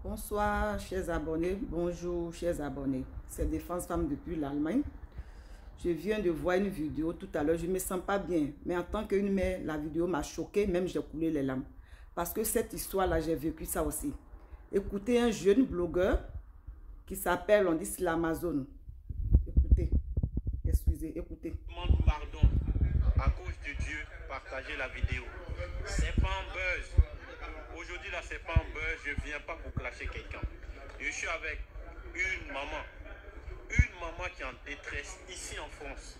Bonsoir chers abonnés, bonjour chers abonnés, c'est Défense Femmes depuis l'Allemagne. Je viens de voir une vidéo tout à l'heure, je ne me sens pas bien, mais en tant qu'une mère, la vidéo m'a choquée, même j'ai coulé les larmes. Parce que cette histoire-là, j'ai vécu ça aussi. Écoutez un jeune blogueur qui s'appelle, on dit c'est l'Amazon. Écoutez, excusez, écoutez. Demande pardon à cause de Dieu, partagez la vidéo. C'est pas un buzz. Aujourd'hui là, c'est pas un buzz, je viens pas pour clasher quelqu'un. Je suis avec une maman qui est en détresse ici en France.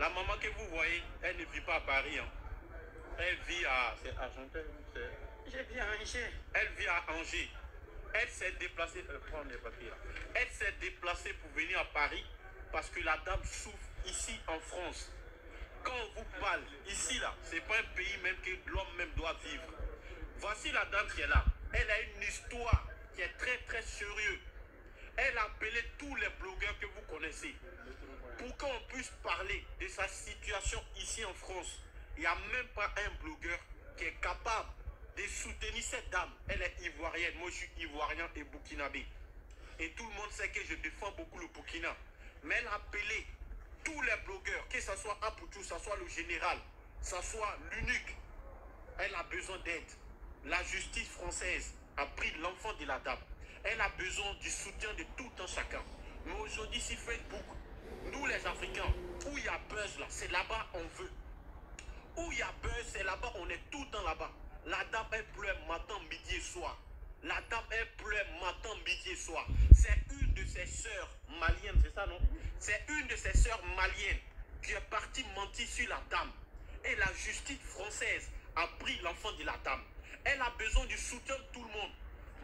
La maman que vous voyez, elle ne vit pas à Paris. Hein. Elle vit à... C'est Argenteuil. Je vis à Angers. Elle vit à Angers. Elle s'est déplacée... prends les papiers là. Elle s'est déplacée pour venir à Paris parce que la dame souffre ici en France. Quand on vous parle, ici là, c'est pas un pays même que l'homme même doit vivre. Voici la dame qui est là. Elle a une histoire qui est très très sérieuse. Elle a appelé tous les blogueurs que vous connaissez pour qu'on puisse parler de sa situation ici en France. Il n'y a même pas un blogueur qui est capable de soutenir cette dame. Elle est ivoirienne. Moi, je suis ivoirien et burkinabé. Et tout le monde sait que je défends beaucoup le Burkina. Mais elle a appelé tous les blogueurs, que ce soit Apoutou, que ce soit le général, que ce soit l'unique. Elle a besoin d'aide. La justice française a pris l'enfant de la dame. Elle a besoin du soutien de tout un chacun. Mais aujourd'hui, sur Facebook, nous les Africains, où il y a buzz là, c'est là-bas on veut. Où il y a buzz, c'est là-bas, on est tout le temps là-bas. La dame, elle pleure matin, midi et soir. La dame, elle pleure matin, midi et soir. C'est une de ses sœurs maliennes, c'est ça non? C'est une de ses sœurs maliennes qui est partie mentir sur la dame. Et la justice française a pris l'enfant de la dame. Elle a besoin du soutien de tout le monde.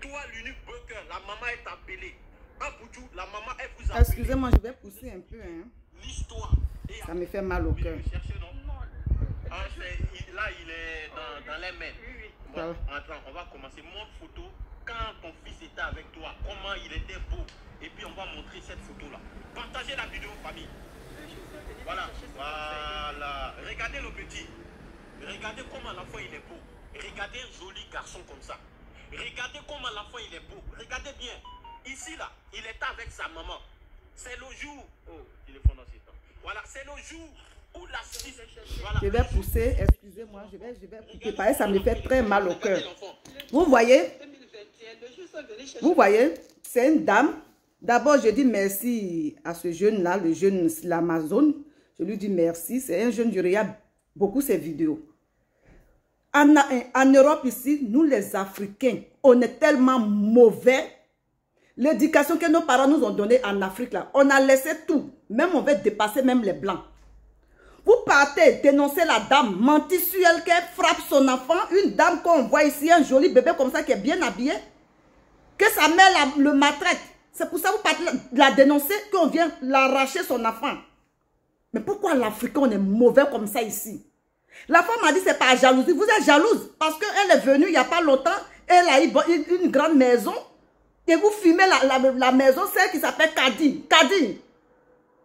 Toi, l'unique broker, la maman est appelée. Aboutou, la maman, elle vous a appelé. Excusez-moi, je vais pousser un peu. Hein. L'histoire. Ça me fait mal au cœur. Ah, là, il est dans les mains. Bon, attends, on va commencer. Montre photo. Quand ton fils était avec toi, comment il était beau. Et puis, on va montrer cette photo-là. Partagez la vidéo, famille. Voilà. Voilà. Regardez le petit. Regardez comment l'enfant, il est beau. Regardez un joli garçon comme ça. Regardez comment l'enfant il est beau. Regardez bien. Ici là, il est avec sa maman. C'est le jour. Oh, téléphone dans ses temps. Voilà, c'est le jour où la justice. Voilà. Je vais pousser, excusez-moi, je vais pousser. Pareil, ça me fait très mal au cœur. Vous voyez? Vous voyez? C'est une dame. D'abord, je dis merci à ce jeune-là, le jeune l'Amazon. Je lui dis merci. C'est un jeune, je regarde beaucoup ses vidéos. En Europe ici, nous les Africains, on est tellement mauvais. L'éducation que nos parents nous ont donnée en Afrique, là, on a laissé tout. Même on veut dépasser même les Blancs. Vous partez dénoncer la dame, mentir sur elle, qu'elle frappe son enfant. Une dame qu'on voit ici, un joli bébé comme ça qui est bien habillé. Que sa mère le maltraite. C'est pour ça que vous partez la dénoncer, qu'on vient l'arracher son enfant. Mais pourquoi l'Africain, on est mauvais comme ça ici? La femme m'a dit c'est pas jalousie. Vous êtes jalouse parce qu'elle est venue il n'y a pas longtemps. Elle a eu une grande maison. Et vous fumez la maison, celle qui s'appelle Kadi. Kadi,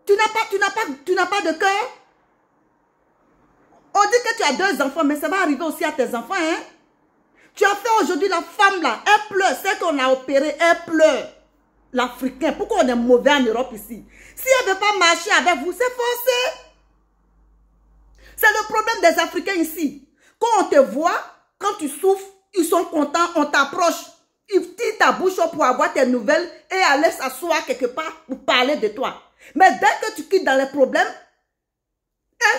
tu n'as pas de cœur. On dit que tu as 2 enfants, mais ça va arriver aussi à tes enfants. Hein? Tu as fait aujourd'hui la femme là. Elle pleure. Celle qu'on a opérée, elle pleure. L'Africain. Pourquoi on est mauvais en Europe ici? Si elle ne veut pas marcher avec vous, c'est forcé. C'est le problème des Africains ici. Quand on te voit, quand tu souffres, ils sont contents, on t'approche. Ils tirent ta bouche pour avoir tes nouvelles et aller s'asseoir quelque part pour parler de toi. Mais dès que tu quittes dans les problèmes,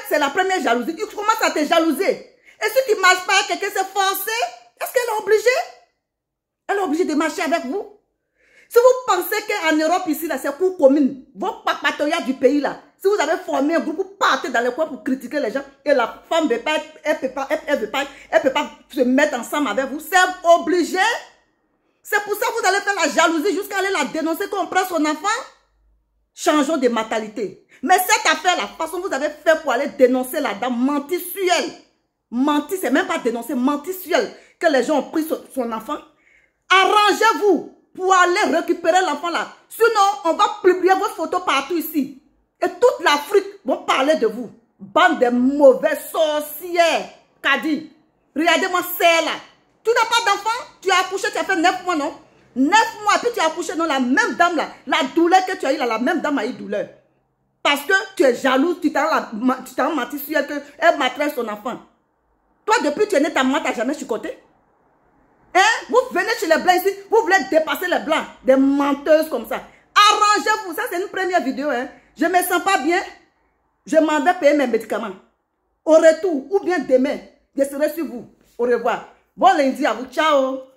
c'est la première jalousie. Ils commencent à te jalouser. Et si tu ne marches pas avec quelqu'un, c'est forcé. Est-ce qu'elle est obligée? Elle est obligée de marcher avec vous. Si vous pensez qu'en Europe ici, c'est cour commune, vos papatorias du pays là, si vous avez formé un groupe, vous partez dans les coins pour critiquer les gens et la femme ne peut pas, elle peut pas se mettre ensemble avec vous, c'est obligé. C'est pour ça que vous allez faire la jalousie jusqu'à aller la dénoncer quand on prend son enfant. Changeons de mentalité. Mais cette affaire, la façon que vous avez fait pour aller dénoncer la dame, mentir sur elle. Mentir, c'est même pas dénoncer, mentir sur elle, que les gens ont pris son enfant. Arrangez-vous pour aller récupérer l'enfant là. Sinon, on va publier vos photos partout ici. Et toute l'Afrique va parler de vous. Bande de mauvais sorcières. Kadi, regardez-moi celle là. Tu n'as pas d'enfant, tu as accouché, tu as fait 9 mois, non? 9 mois, puis tu as accouché dans la même dame là. La douleur que tu as eu là, la même dame a eu douleur. Parce que tu es jalouse, tu t'as menti sur elle, qu'elle maltraite son enfant. Toi, depuis que tu es né, ta maman t'a jamais chicoté. Hein? Vous venez chez les blancs ici, vous voulez dépasser les blancs, des menteuses comme ça. Arrangez-vous, ça c'est une première vidéo. Hein? Je ne me sens pas bien, je m'en vais payer mes médicaments. Au retour, ou bien demain, je serai sur vous. Au revoir. Bon lundi à vous, ciao.